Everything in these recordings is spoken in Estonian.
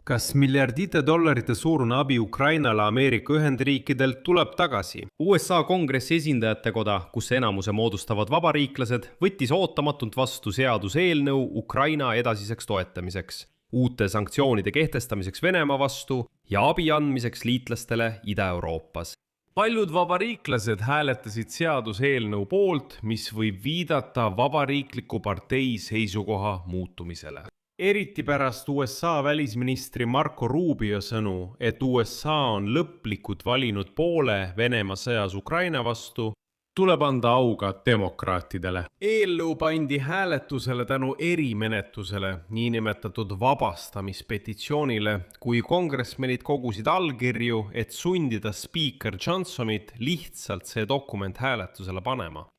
Kas miljardite dollarite suurune abi Ukrainale Ameerika Ühendriikidelt tuleb tagasi? USA Kongressi esindajate koda, kus enamuse moodustavad vabariiklased, võttis ootamatult vastu seaduseelnõu Ukraina edasiseks toetamiseks, uute sanktsioonide kehtestamiseks Venemaa vastu ja abi andmiseks liitlastele Ida-Euroopas. Paljud vabariiklased hääletasid seaduseelnõu poolt, mis võib viidata vabariikliku partei seisukoha muutumisele. Eriti pärast USA välisministri Marco Rubio sõnu, et USA on lõplikult valinud poole Venemaa sõjas Ukraina vastu, tuleb anda auga demokraatidele. Eelnõu pandi hääletusele tänu erimenetlusele, niinimetatud vabastamispetitsioonile, kui kongressmenid kogusid allkirju, et sundida spiiker Johnsonit lihtsalt see dokument hääletusele panema.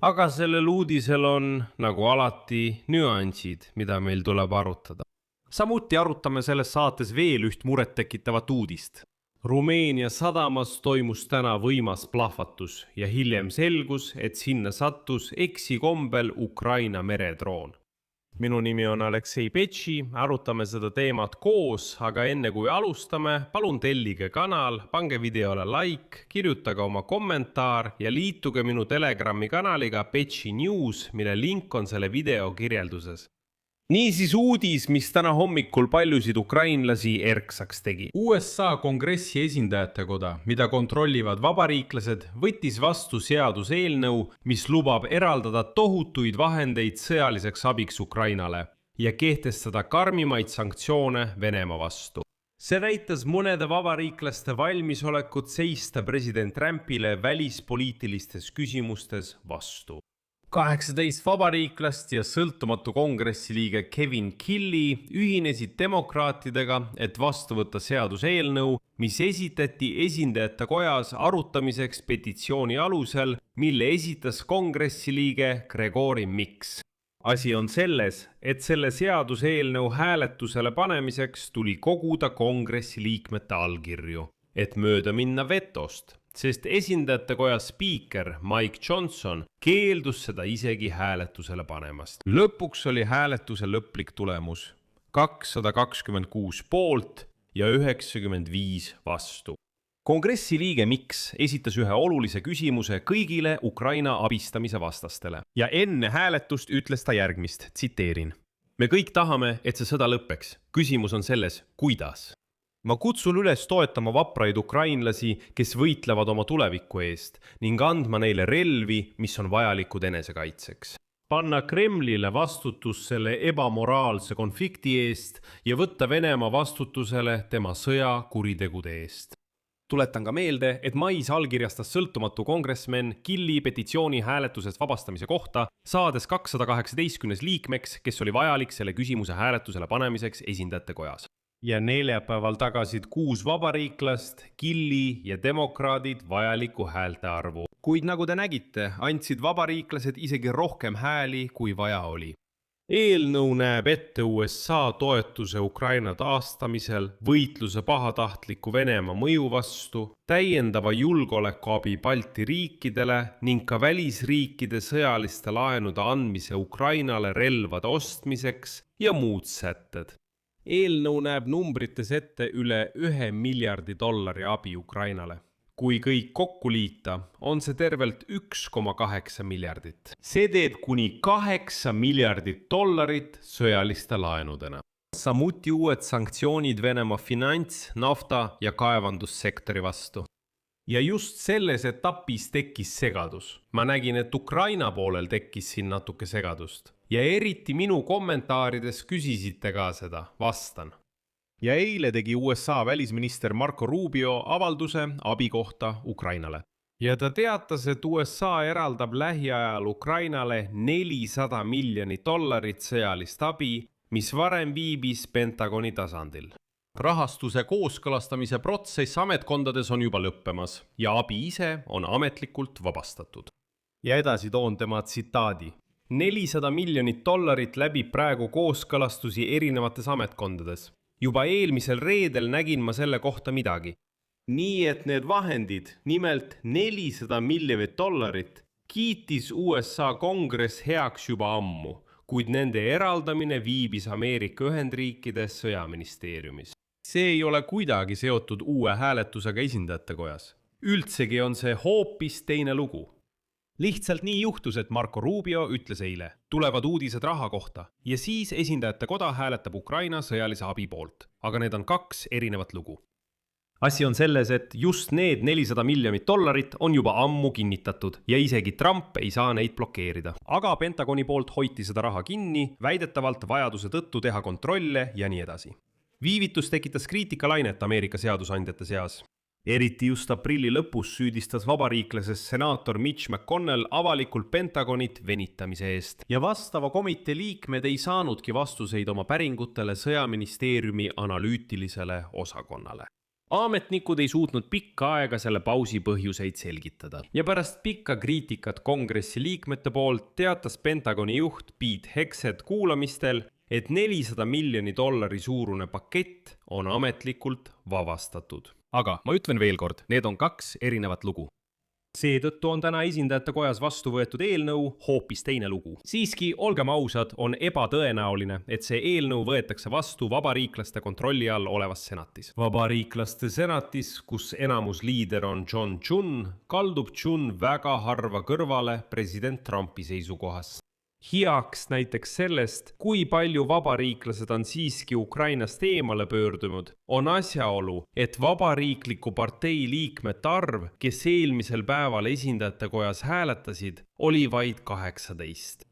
Aga sellel uudisel on, nagu alati, nüansid, mida meil tuleb arutada. Samuti arutame selles saates veel üht muret tekitavat uudist. Rumeenia sadamas toimus täna võimas plahvatus ja hiljem selgus, et sinna sattus eksikombel Ukraina meredroon. Minu nimi on Aleksei Petši, arutame seda teemat koos, aga enne kui alustame, palun tellige kanal, pange videole like, kirjutage oma kommentaar ja liituge minu Telegrami kanaliga Petši News, mille link on selle video kirjelduses. Niisiis uudis, mis täna hommikul paljusid ukrainlasi erksaks tegi. USA Kongressi esindajate koda, mida kontrollivad vabariiklased, võttis vastu seaduseelnõu, mis lubab eraldada tohutuid vahendeid sõjaliseks abiks Ukrainale ja kehtestada karmimaid sanktsioone Venemaa vastu. See näitas mõnede vabariiklaste valmisolekut seista president Trumpile välispoliitilistes küsimustes vastu. 18 vabariiklast ja sõltumatu kongressi liige Kevin Killy ühinesid demokraatidega, et vastu võtta seaduseelnõu, mis esitati esindajate kojas arutamiseks petitsiooni alusel, mille esitas kongressi liige Gregory Mix. Asi on selles, et selle seaduseelnõu hääletusele panemiseks tuli koguda kongressi liikmete allkirju, et mööda minna vetost, sest esindajate koja spiiker Mike Johnson keeldus seda isegi hääletusele panemast. Lõpuks oli hääletuse lõplik tulemus 226 poolt ja 95 vastu. Kongressi liige Mix esitas ühe olulise küsimuse kõigile Ukraina abistamise vastastele ja enne hääletust ütles ta järgmist, tsiteerin. Me kõik tahame, et see sõda lõppeks. Küsimus on selles, kuidas? Ma kutsun üles toetama vapraid ukrainlasi, kes võitlevad oma tuleviku eest ning andma neile relvi, mis on vajalikud enesekaitseks. Panna Kremlile vastutus selle ebamoraalse konflikti eest ja võtta Venemaa vastutusele tema sõjakuritegude eest. Tuletan ka meelde, et mais allkirjastas sõltumatu kongressmen Killy petitsiooni hääletusest vabastamise kohta, saades 218 liikmeks, kes oli vajalik selle küsimuse hääletusele panemiseks esindajate kojas. Ja neljapäeval tagasid 6 vabariiklast, Killy ja demokraadid vajaliku häälte arvu. Kuid nagu te nägite, andsid vabariiklased isegi rohkem hääli, kui vaja oli. Eelnõu näeb ette USA toetuse Ukraina taastamisel, võitluse pahatahtliku Venemaa mõju vastu, täiendava julgeolekuabi Balti riikidele ning ka välisriikide sõjaliste laenude andmise Ukrainale relvade ostmiseks ja muud sätted. Eelnõu näeb numbrites ette üle $1 miljardi abi Ukrainale. Kui kõik kokku liita, on see tervelt 1,8 miljardit. See teeb kuni $8 miljardit sõjaliste laenudena. Samuti uued sanktsioonid Venemaa finants-, nafta- ja kaevandussektori vastu. Ja just selles etapis tekkis segadus. Ma nägin, et Ukraina poolel tekkis siin natuke segadust. Ja eriti minu kommentaarides küsisite ka seda, vastan. Ja eile tegi USA välisminister Marco Rubio avalduse abi kohta Ukrainale. Ja ta teatas, et USA eraldab lähiajal Ukrainale $400 miljonit sõjalist abi, mis varem viibis Pentagoni tasandil. Rahastuse kooskõlastamise protsess ametkondades on juba lõppemas ja abi ise on ametlikult vabastatud. Ja edasi toon tema tsitaadi. $400 miljonit läbib praegu kooskõlastusi erinevates ametkondades. Juba eelmisel reedel nägin ma selle kohta midagi. Nii et need vahendid, nimelt $400 miljonit, kiitis USA kongress heaks juba ammu, kuid nende eraldamine viibis Ameerika Ühendriikide sõjaministeeriumis. See ei ole kuidagi seotud uue hääletusega esindajate kojas. Üldsegi on see hoopis teine lugu. Lihtsalt nii juhtus, et Marco Rubio ütles eile, tulevad uudised raha kohta ja siis esindajate koda hääletab Ukraina sõjalise abi poolt. Aga need on 2 erinevat lugu. Asi on selles, et just need $400 miljonit on juba ammu kinnitatud ja isegi Trump ei saa neid blokeerida. Aga Pentagoni poolt hoiti seda raha kinni, väidetavalt vajaduse tõttu teha kontrolle ja nii edasi. Viivitus tekitas kriitikalainet Ameerika seadusandjate seas. Eriti just aprilli lõpus süüdistas vabariiklasest senaator Mitch McConnell avalikult Pentagonit venitamise eest. Ja vastava komitee liikmed ei saanudki vastuseid oma päringutele sõjaministeeriumi analüütilisele osakonnale. Ametnikud ei suutnud pikka aega selle pausi põhjuseid selgitada. Ja pärast pikka kriitikat kongressi liikmete poolt teatas Pentagoni juht Pete Hegseth kuulamistel, et $400 miljoni suurune pakett on ametlikult vabastatud. Aga ma ütlen veel kord, need on 2 erinevat lugu. Seetõttu on täna esindajate kojas vastu võetud eelnõu hoopis teine lugu. Siiski, olgem ausad, on ebatõenäoline, et see eelnõu võetakse vastu vabariiklaste kontrolli all olevas senatis. Vabariiklaste senatis, kus enamusliider on John Thune, kaldub Thune väga harva kõrvale president Trumpi seisukohast. Heaks näiteks sellest, kui palju vabariiklased on siiski Ukrainast eemale pöördunud, on asjaolu, et vabariikliku partei liikmete arv, kes eelmisel päeval esindajate kojas hääletasid, oli vaid 18.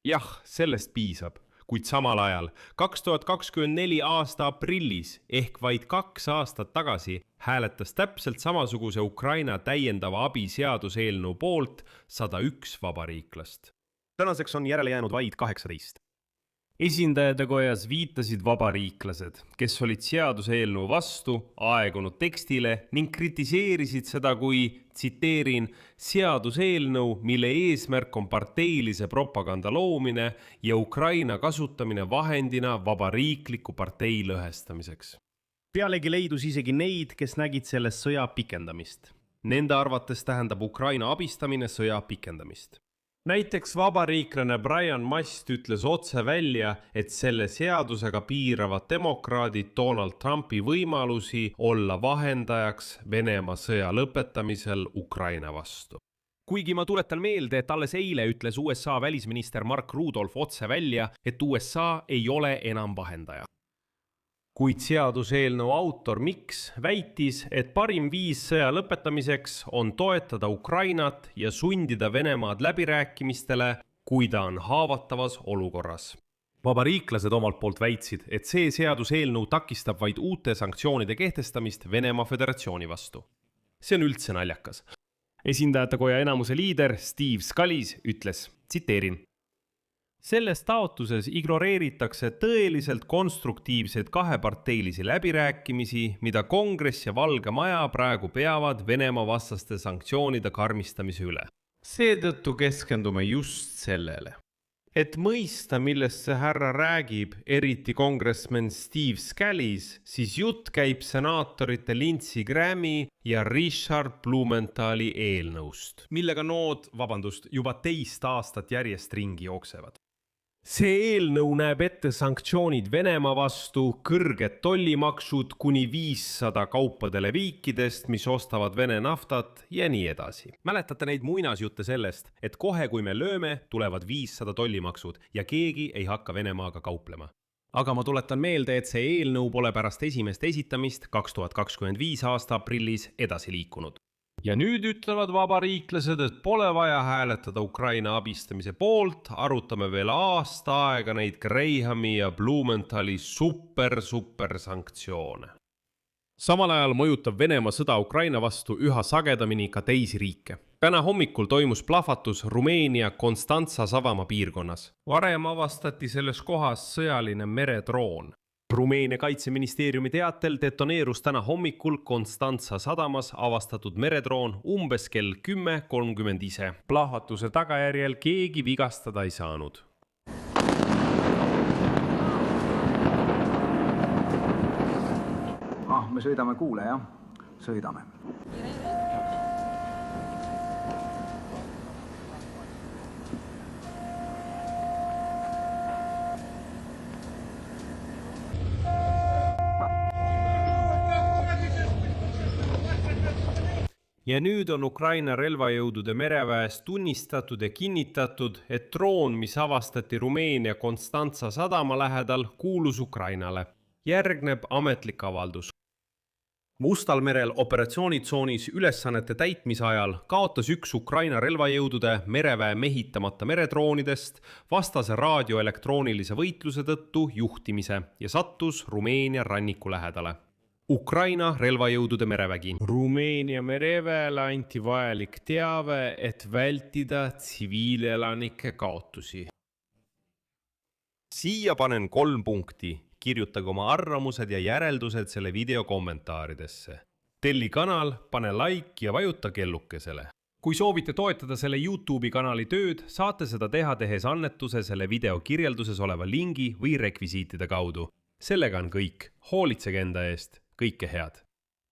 Jah, sellest piisab, kuid samal ajal 2024 aasta aprillis ehk vaid 2 aastat tagasi hääletas täpselt samasuguse Ukraina täiendava abi seaduseelnõu poolt 101 vabariiklast. Tänaseks on järele jäänud vaid 18. Esindajate kojas viitasid vabariiklased, kes olid seaduseelnõu vastu aegunud tekstile ning kritiseerisid seda kui, tsiteerin, seaduseelnõu, mille eesmärk on parteilise propaganda loomine ja Ukraina kasutamine vahendina vabariikliku partei lõhestamiseks. Pealegi leidus isegi neid, kes nägid selles sõja pikendamist. Nende arvates tähendab Ukraina abistamine sõja pikendamist. Näiteks vabariiklane Brian Mast ütles otse välja, et selle seadusega piiravad demokraadid Donald Trumpi võimalusi olla vahendajaks Venemaa sõja lõpetamisel Ukraina vastu. Kuigi ma tuletan meelde, et alles eile ütles USA välisminister Mark Rudolph otse välja, et USA ei ole enam vahendaja. Kuid seaduseelnõu autor Miks väitis, et parim viis sõja lõpetamiseks on toetada Ukrainat ja sundida Venemaad läbirääkimistele, kui ta on haavatavas olukorras. Vabariiklased omalt poolt väitsid, et see seaduseelnõu takistab vaid uute sanktsioonide kehtestamist Venemaa Föderatsiooni vastu. See on üldse naljakas. Esindajate koja enamuse liider Steve Scalise ütles, tsiteerin, selles taotluses ignoreeritakse tõeliselt konstruktiivseid kaheparteilisi läbirääkimisi, mida Kongress ja Valge Maja praegu peavad Venemaa vastaste sanktsioonide karmistamise üle. Seetõttu keskendume just sellele. Et mõista, millest see härra räägib, eriti kongressman Steve Scalise, siis jutt käib senaatorite Lindsey Grahami ja Richard Blumenthali eelnõust, millega juba 2 aastat järjest ringi jooksevad. See eelnõu näeb ette sanktsioonid Venemaa vastu, kõrged tollimaksud kuni 500 kaupadele riikidest, mis ostavad Vene naftat ja nii edasi. Mäletate neid muinasjutte sellest, et kohe kui me lööme, tulevad 500 tollimaksud ja keegi ei hakka Venemaaga kauplema. Aga ma tuletan meelde, et see eelnõu pole pärast esimest esitamist 2025 aasta aprillis edasi liikunud. Ja nüüd ütlevad vabariiklased, et pole vaja hääletada Ukraina abistamise poolt, arutame veel aasta aega neid Grahami ja Blumenthali super sanktsioone. Samal ajal mõjutab Venemaa sõda Ukraina vastu üha sagedamini ka teisi riike. Täna hommikul toimus plahvatus Rumeenia Konstantsa sadaama piirkonnas. Varem avastati selles kohas sõjaline meredroon. Rumeenia kaitseministeeriumi teatel detoneerus täna hommikul Konstantsa sadamas avastatud meredroon umbes kell 10:30 ise. Plahvatuse tagajärjel keegi vigastada ei saanud. Me sõidame kuule, jah? Sõidame. ja nüüd on Ukraina relvajõudude mereväes tunnistatud ja kinnitatud, et droon, mis avastati Rumeenia Konstantsa sadama lähedal, kuulus Ukrainale. Järgneb ametlik avaldus. Mustal merel operatsioonitsoonis ülesannete täitmise ajal kaotas üks Ukraina relvajõudude mereväe mehitamata meredroonidest vastase radioelektroonilise võitluse tõttu juhtimise ja sattus Rumeenia ranniku lähedale. Ukraina relvajõudude merevägi. Rumeenia mereväele anti vajalik teave, et vältida tsiviilelanike kaotusi. Siia panen 3 punkti. Kirjutage oma arvamused ja järeldused selle video kommentaaridesse. Telli kanal, pane like ja vajuta kellukesele. Kui soovite toetada selle YouTube'i kanali tööd, saate seda teha tehes annetuse selle video kirjelduses oleva lingi või rekvisiitide kaudu. Sellega on kõik. Hoolitsege enda eest. Kõike head!